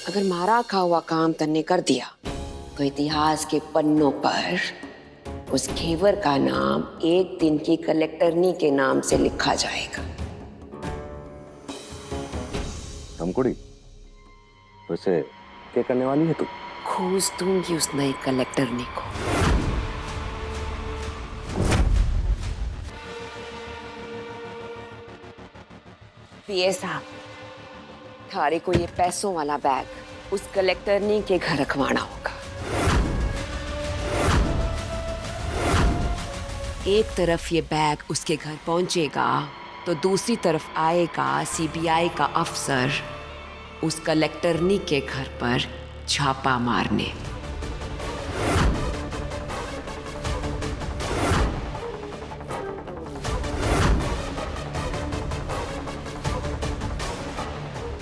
अगर मारा खा हुआ काम तन्ने कर दिया तो इतिहास के पन्नों पर उस घेवर का नाम एक दिन की कलेक्टरनी के नाम से लिखा जाएगा। रामकुड़ी, वैसे क्या करने वाली है तू? खोज दूंगी उस नई कलेक्टरनी को। पीए साहब, थारे को ये पैसों वाला बैग उस कलेक्टरनी के घर रखवाना होगा। एक तरफ ये बैग उसके घर पहुंचेगा तो दूसरी तरफ आएगा सीबीआई का अफसर उस कलेक्टरनी के घर पर छापा मारने।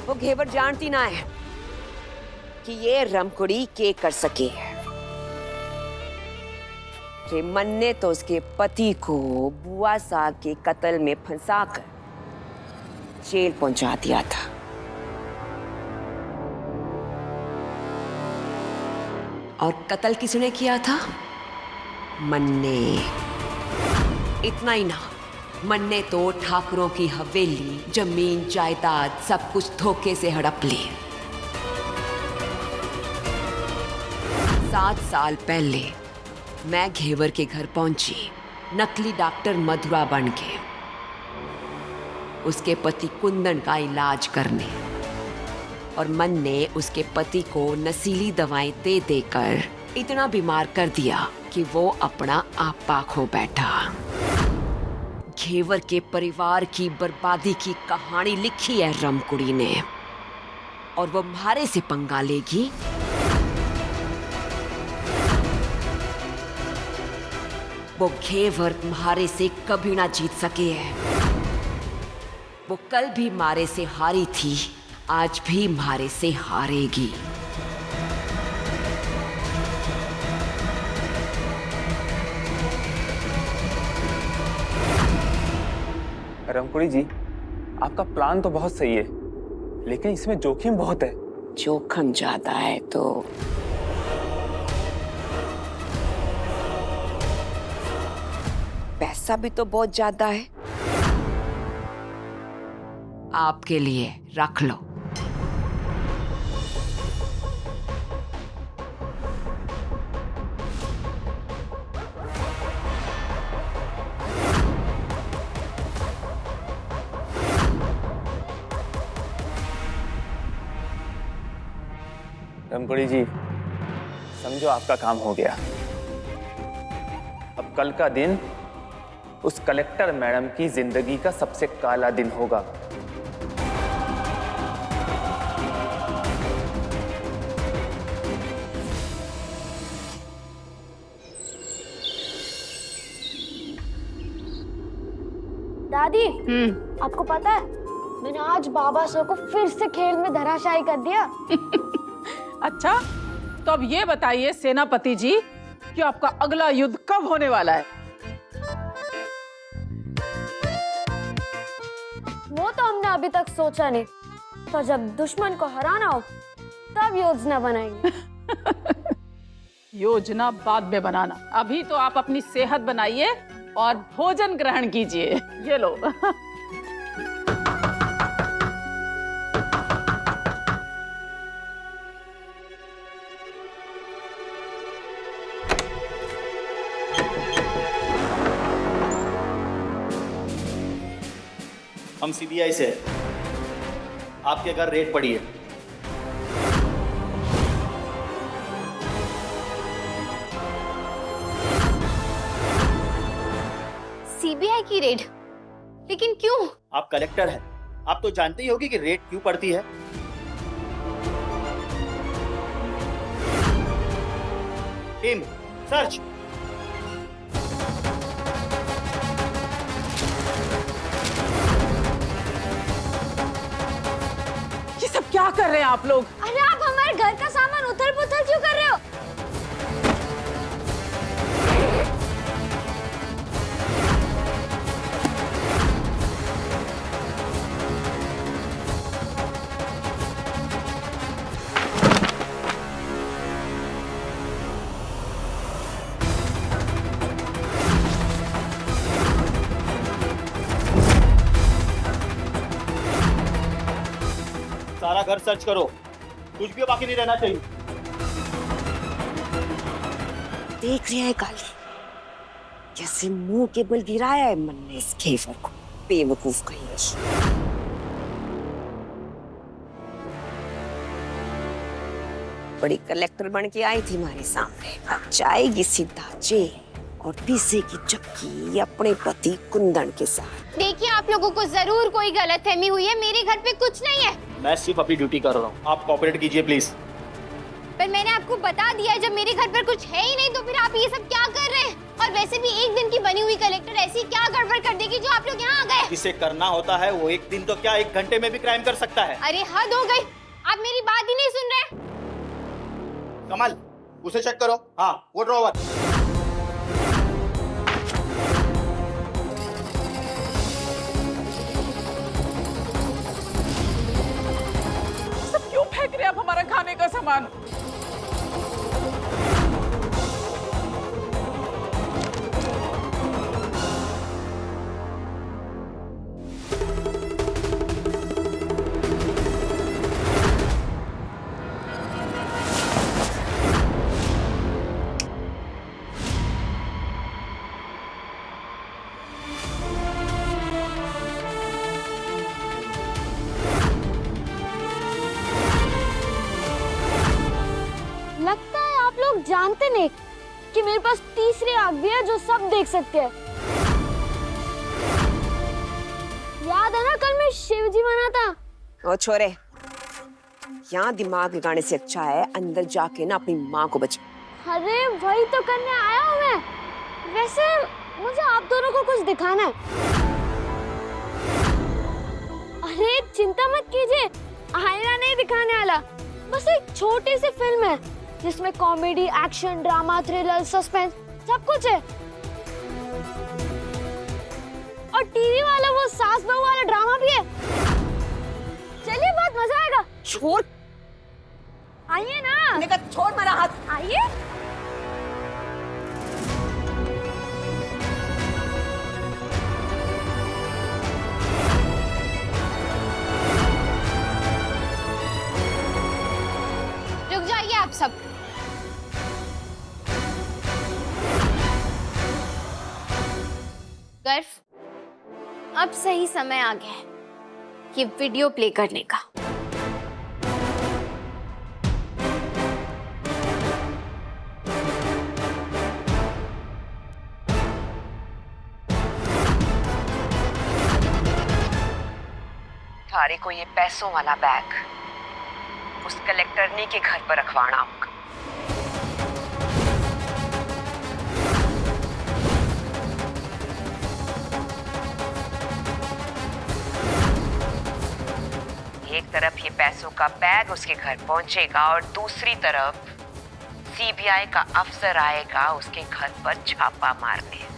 वो घेवर जानती ना है कि ये रमकुड़ी के कर सके है। रेमन ने तो उसके पति को बुआ साहब के कत्ल में फंसाकर जेल पहुंचा दिया था। और कत्ल किसने किया था? मन्ने। इतना ही ना, मन्ने तो ठाकुरों की हवेली, जमीन, जायदाद सब कुछ धोखे से हड़प ली। 7 साल पहले मैं घेवर के घर पहुंची, नकली डॉक्टर मधुरा बन के उसके पति कुंदन का इलाज करने, और मन ने उसके पति को नशीली दवाएं दे देकर इतना बीमार कर दिया कि वो अपना आपा खो बैठा। घेवर के परिवार की बर्बादी की कहानी लिखी है रमकुड़ी ने, और वो म्हारे से पंगा लेगी। वो घेवर म्हारे से कभी ना जीत सके है। वो कल भी मारे से हारी थी, आज भी म्हारे से हारेगी। रमकुड़ी जी, आपका प्लान तो बहुत सही है, लेकिन इसमें जोखिम बहुत है। जोखिम ज्यादा है तो पैसा भी तो बहुत ज्यादा है। आपके लिए रख लो। रमकुड़ी जी, समझो आपका काम हो गया। अब कल का दिन उस कलेक्टर मैडम की जिंदगी का सबसे काला दिन होगा। दादी, आपको पता है मैंने आज बाबा सर को फिर से खेल में धराशायी कर दिया। अच्छा, तो अब ये बताइए सेनापति जी कि आपका अगला युद्ध कब होने वाला है? वो तो हमने अभी तक सोचा नहीं, तो जब दुश्मन को हराना हो तब योजना बनाएंगे। योजना बाद में बनाना, अभी तो आप अपनी सेहत बनाइए और भोजन ग्रहण कीजिए। ये लो। हम सीबीआई से आपके घर रेड पड़ी है। सीबीआई की रेड? लेकिन क्यों? आप कलेक्टर हैं, आप तो जानते ही होगी कि रेड क्यों पड़ती है। Team search. ये सब क्या कर रहे हैं आप लोग? अरे आप हमारे घर का सामान उथल पुथल क्यों कर रहे हो? सारा घर सर्च करो, कुछ भी बाकी नहीं रहना चाहिए। देख रहे हैं काली, कैसे मुंह के बल गिराया है मन ने इस घेवर को, बेवकूफ कहीं। बड़ी कलेक्टर बन के आई थी हमारे सामने, अब जाएगी सीधा जेल और पीसेगी चक्की अपने पति कुंदन के साथ। देखिए, आप लोगों को जरूर कोई गलतफहमी हुई है, मेरे घर पे कुछ नहीं है। मैं सिर्फ अपनी ड्यूटी कर रहा हूँ, आप कोऑपरेट कीजिए प्लीज। पर मैंने आपको बता दिया है, जब मेरे घर पर कुछ है ही नहीं तो फिर आप ये सब क्या कर रहे हैं? और वैसे भी एक दिन की बनी हुई कलेक्टर ऐसी क्या गड़बड़ कर देगी जो आप लोग यहाँ आ गए? जिसे करना होता है वो एक दिन तो क्या 1 घंटे में भी क्राइम कर सकता है। अरे हद हो गई, आप मेरी बात ही नहीं सुन रहे। कमल, उसे चेक करो। हाँ, वो ड्रॉवर। सब क्यों फेंक रहे हैं आप हमारा खाने का सामान? लगता है आप लोग जानते नहीं कि मेरे पास तीसरी आंख भी है जो सब देख सकते हैं। याद है ना कल मैं शिवजी बना था? ओ छोरे, यहाँ दिमाग लगाने से अच्छा है अंदर जाके ना अपनी माँ को बचा। अरे वही तो करने आया हूँ मैं। वैसे मुझे आप दोनों को कुछ दिखाना है। अरे चिंता मत कीजिए, आईना नहीं दिखाने वाला, बस एक छोटी सी फिल्म है जिसमें comedy, action, drama, thriller, suspense सब कुछ है। और टीवी वाला वो सास बहू वाला ड्रामा भी है। चलिए, बहुत मजा आएगा। छोड़, आइए ना। मैंने कहा छोड़ मेरा हाथ। आइए। रुक जाइए आप सब। गर्व, अब सही समय आ गया है ये वीडियो प्ले करने का। थारे को ये पैसों वाला बैग उस कलेक्टरनी के घर पर रखवाना होगा। एक तरफ ये पैसों का बैग उसके घर पहुंचेगा और दूसरी तरफ सीबीआई का अफसर आएगा उसके घर पर छापा मारने।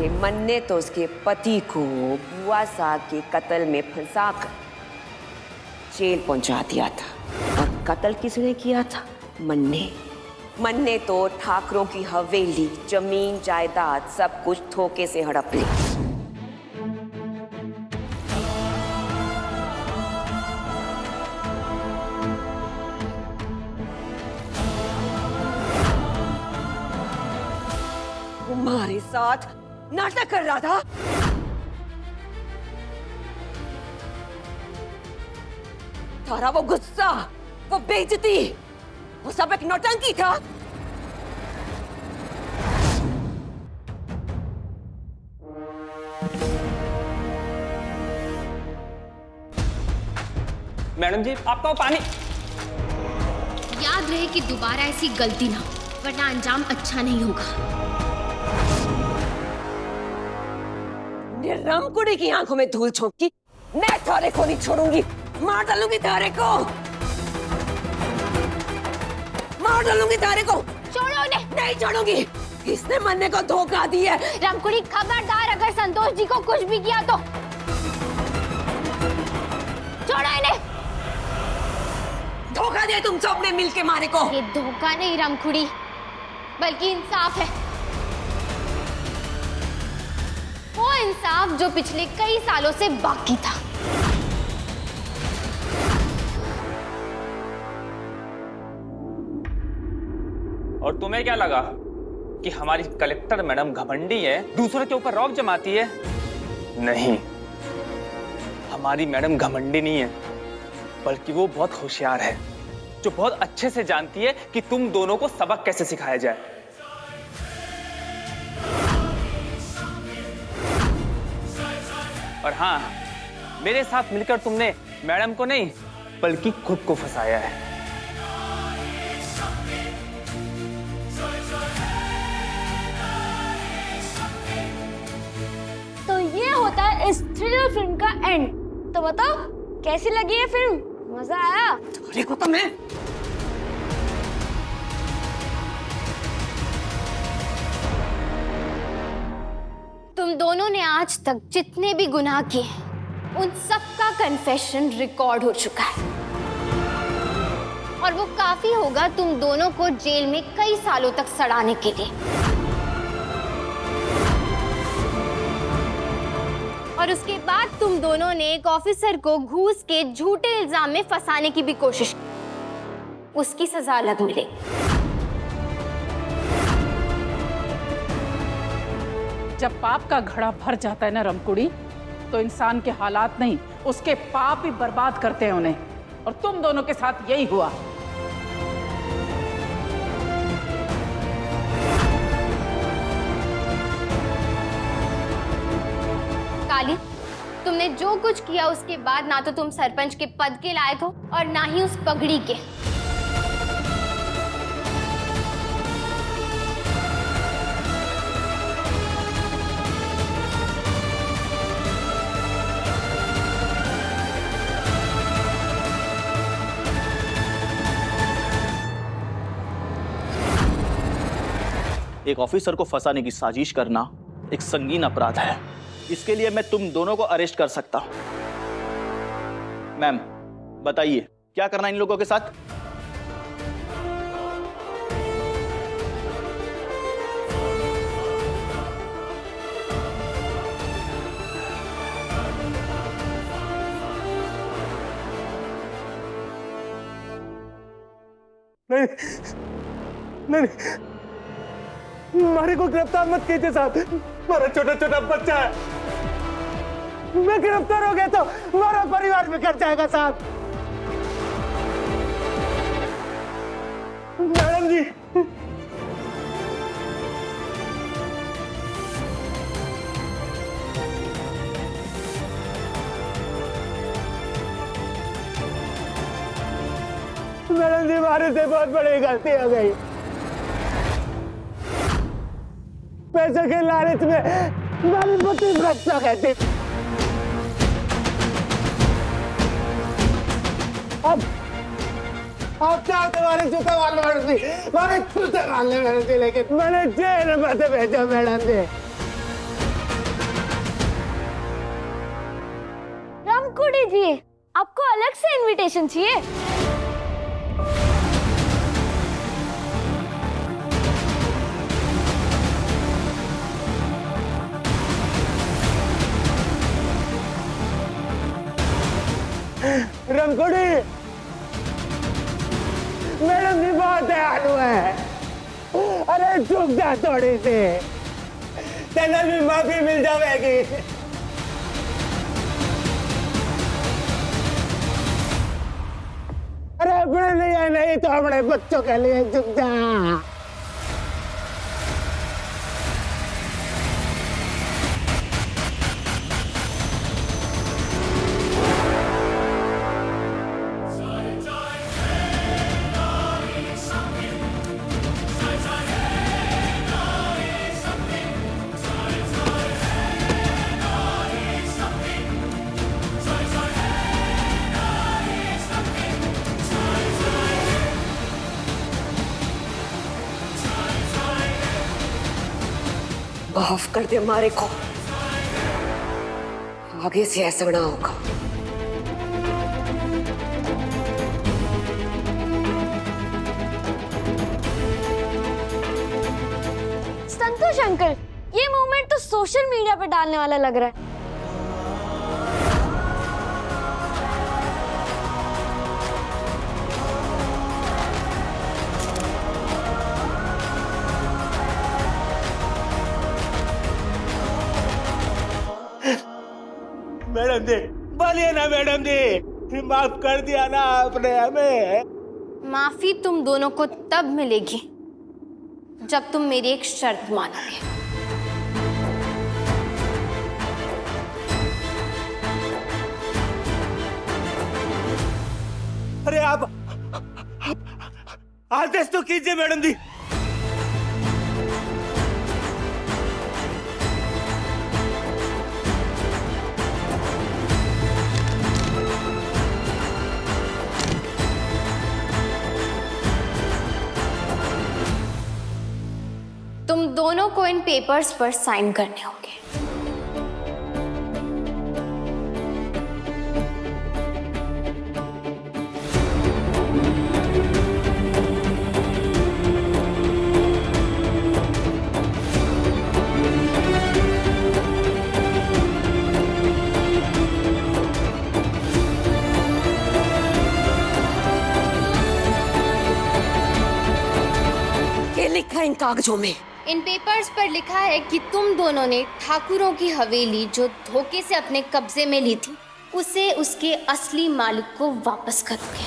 ये मन्ने तो उसके पति को बुआ साहब के कत्ल में फंसाकर जेल पहुंचा दिया था। और कत्ल किसने किया था? मन्ने तो ठाकरों की हवेली, जमीन, जायदाद सब कुछ धोखे से हड़प ली। तुम्हारे साथ नाटक कर रहा था। तारा वो गुस्सा, वो बेइज्जती, वो सब एक नौटंकी था। मैडम जी, आपका वो पानी। याद रहे कि दोबारा ऐसी गलती ना हो, वरना अंजाम अच्छा नहीं होगा। रामकुड़ी की आंखों में धूल झोंकी, मैं थारे को नहीं छोड़ूंगी, मार डालूंगी थारे को, मार डालूंगी थारे को। छोड़ो उन्हें। नहीं छोड़ूंगी, इसने मन्ने को धोखा दिया। रामकुड़ी, खबरदार अगर संतोष जी को कुछ भी किया तो। छोड़ो इन्हें। धोखा धोखा दिया तुम सबने मिलके मारे को। ये धोखा नहीं रामखुड़ी, बल्कि इंसाफ है। वो इंसाफ जो पिछले कई सालों से बाकी था। और तुम्हें क्या लगा कि हमारी कलेक्टर मैडम घमंडी है, दूसरों के ऊपर रौब जमाती है? नहीं, हमारी मैडम घमंडी नहीं है, बल्कि वो बहुत होशियार है, जो बहुत अच्छे से जानती है कि तुम दोनों को सबक कैसे सिखाया जाए। और हाँ, मेरे साथ मिलकर तुमने मैडम को नहीं, बल्कि खुद को फंसाया है। तो ये होता है इस थ्रिलर फिल्म का एंड। तो बताओ कैसी लगी ये फिल्म? मजा आया? अरे को तो मैं तुम दोनों ने आज तक जितने भी गुनाह किए, उन सब का कन्फेशन रिकॉर्ड हो चुका है। और वो काफी होगा तुम दोनों को जेल में कई सालों तक सड़ाने के लिए। और उसके बाद तुम दोनों ने एक ऑफिसर को घूस के झूठे इल्जाम में फंसाने की भी कोशिश की। उसकी सजा अलग मिलेगी। जब पाप का घड़ा भर जाता है ना रमकुड़ी, तो इंसान के हालात नहीं, उसके पाप ही बर्बाद करते हैं उन्हें। और तुम दोनों के साथ यही हुआ। काली, तुमने जो कुछ किया उसके बाद ना तो तुम सरपंच के पद के लायक हो और ना ही उस पगड़ी के। एक ऑफिसर को फंसाने की साजिश करना एक संगीन अपराध है। इसके लिए मैं तुम दोनों को अरेस्ट कर सकता हूं। मैम, बताइए क्या करना इन लोगों के साथ? नहीं, नहीं, मारे को गिरफ्तार मत कीजिए साहब, मेरा छोटा छोटा बच्चा है। मैं गिरफ्तार हो गया तो मेरा परिवार बिखर जाएगा साहब। मैडम जी, मैडम जी, हमारे से बहुत बड़ी गलती हो गई। पैसे के लालच में मेरी पति भ्रष्ट हो गई थी। अब क्या तुम्हारे जूते वाले मैडम जी, हमारे जूते वाले मैडम जी, लेकिन मैंने जेल में भेजा मैडम जी। रामकुड़ी जी, आपको अलग से इनविटेशन चाहिए? रामकुड़ी, मैडम जी बहुत दयालु है। अरे चुप जा थोड़ी सी, तेना भी माफी मिल जाएगी। अरे अपने लिए नहीं तो अपने बच्चों के लिए चुप जा। माफ कर दे मारे को, आगे से ऐसा ना होगा। देखो शंकर, ये मूवमेंट तो सोशल मीडिया पे डालने वाला लग रहा है। मैडम जी, बोलिए ना मैडम जी, माफ कर दिया ना आपने हमें। माफी तुम दोनों को तब मिलेगी जब तुम मेरी एक शर्त मानोगे। अरे आप आदेश तो कीजिए मैडम जी। तुम दोनों को इन पेपर्स पर साइन करने होंगे। ये लिखा है इन कागजों में। इन पेपर्स पर लिखा है कि तुम दोनों ने ठाकुरों की हवेली जो धोखे से अपने कब्जे में ली थी, उसे उसके असली मालिक को वापस करोगे।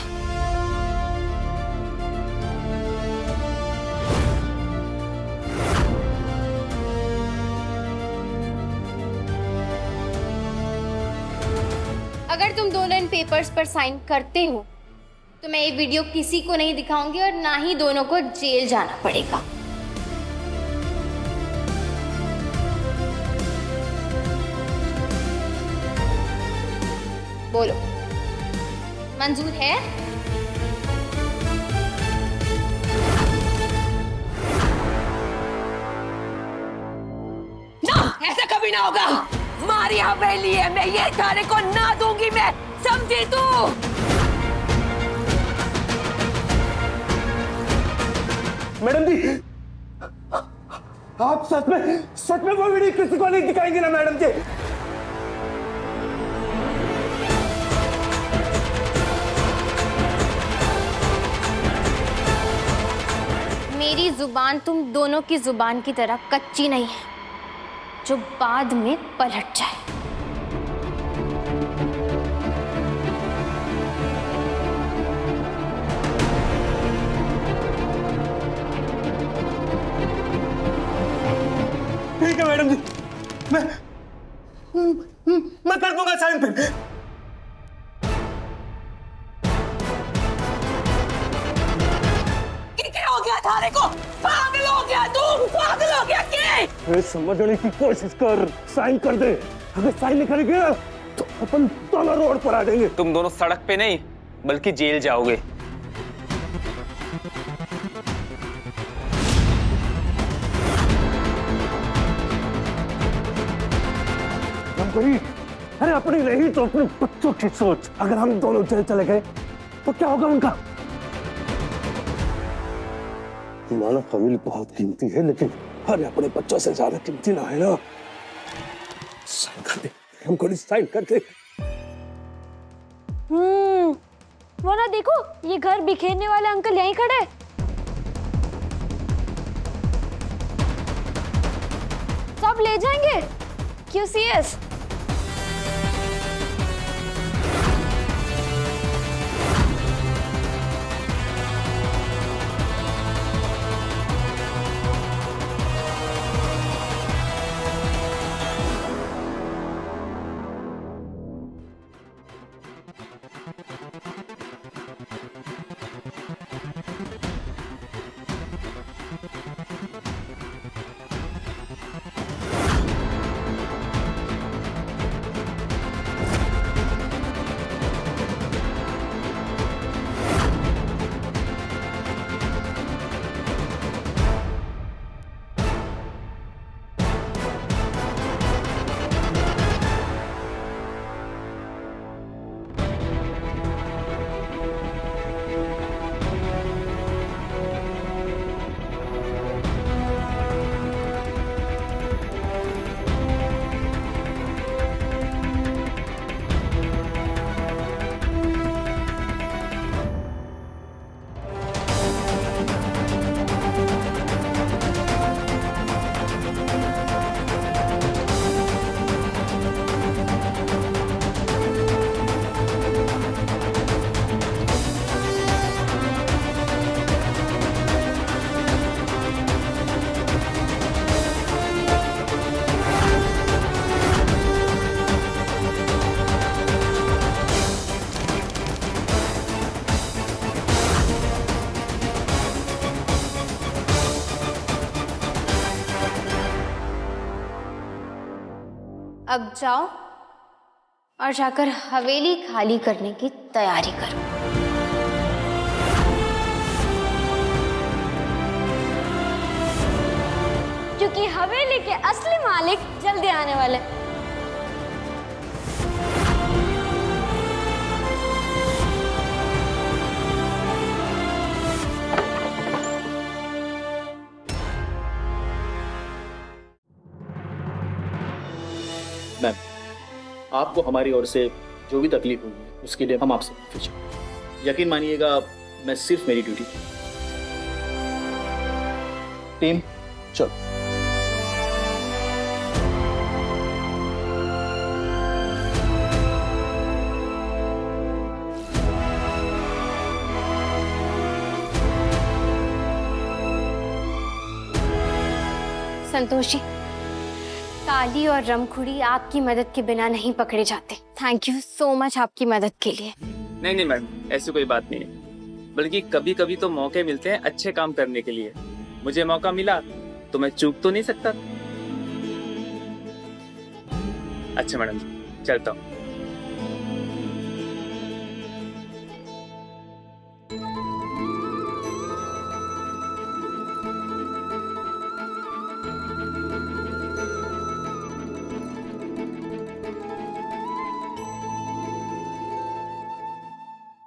अगर तुम दोनों इन पेपर्स पर साइन करते हो तो मैं ये वीडियो किसी को नहीं दिखाऊंगी और ना ही दोनों को जेल जाना पड़ेगा। बोलो, मंजूर है? ना, ऐसा कभी ना होगा। हमारी हवेली है, मैं ये थाने को ना दूंगी। मैं समझी तू? मैडम जी, आप सच में वो वीडियो किसी को नहीं दिखाएंगे ना मैडम जी? मेरी जुबान तुम दोनों की जुबान की तरह कच्ची नहीं है जो बाद में पलट जाए। ठीक है मैडम जी, मैं कर दूंगा साइन पे। क्या हो गया थाने को? पागल हो गया तू? पागल हो गया क्या? समझने की कोशिश कर, साइन कर दे। अगर साइन नहीं करेंगे तो अपन दोनों रोड पर आ जाएंगे। तुम दोनों सड़क पे नहीं बल्कि जेल जाओगे। अरे अपनी नहीं तो अपने बच्चों की सोच। अगर हम दोनों जेल चले गए तो क्या होगा उनका? मानव हवेली बहुत कीमती है, लेकिन अरे अपने बच्चों से ज्यादा कीमती ना है ना। साइन कर दे, हमको साइन कर दे। वो ना देखो, ये घर बिखेरने वाले अंकल यहीं खड़े हैं। सब ले जाएंगे QCS। अब जाओ और जाकर हवेली खाली करने की तैयारी करो। क्योंकि हवेली के असली मालिक जल्दी आने वाले। मैम, आपको हमारी ओर से जो भी तकलीफ होगी उसके लिए हम आपसे माफी चाहते हैं। यकीन मानिएगा, मैं सिर्फ मेरी ड्यूटी। टीम चलो। संतोष जी, काली और रमखुड़ी आपकी मदद के बिना नहीं पकड़े जाते। थैंक यू सो मच आपकी मदद के लिए। नहीं मैडम, ऐसी कोई बात नहीं है, बल्कि कभी कभी तो मौके मिलते हैं अच्छे काम करने के लिए। मुझे मौका मिला तो मैं चूक तो नहीं सकता। अच्छा मैडम, चलता हूँ।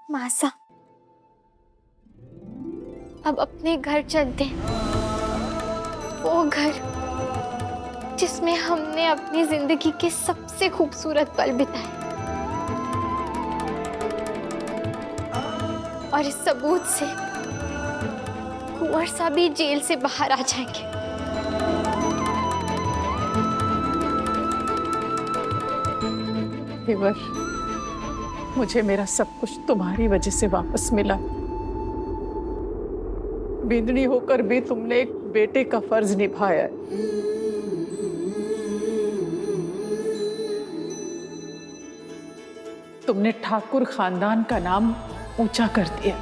मासा, अब अपने घर चलते हैं। वो घर जिसमें हमने अपनी जिंदगी के सबसे खूबसूरत पल बिताए, और इस सबूत से कुंवर साहब भी जेल से बाहर आ जाएंगे। देवर, मुझे मेरा सब कुछ तुम्हारी वजह से वापस मिला। बिंदनी होकर भी तुमने एक बेटे का फर्ज निभाया है। तुमने ठाकुर खानदान का नाम ऊंचा कर दिया।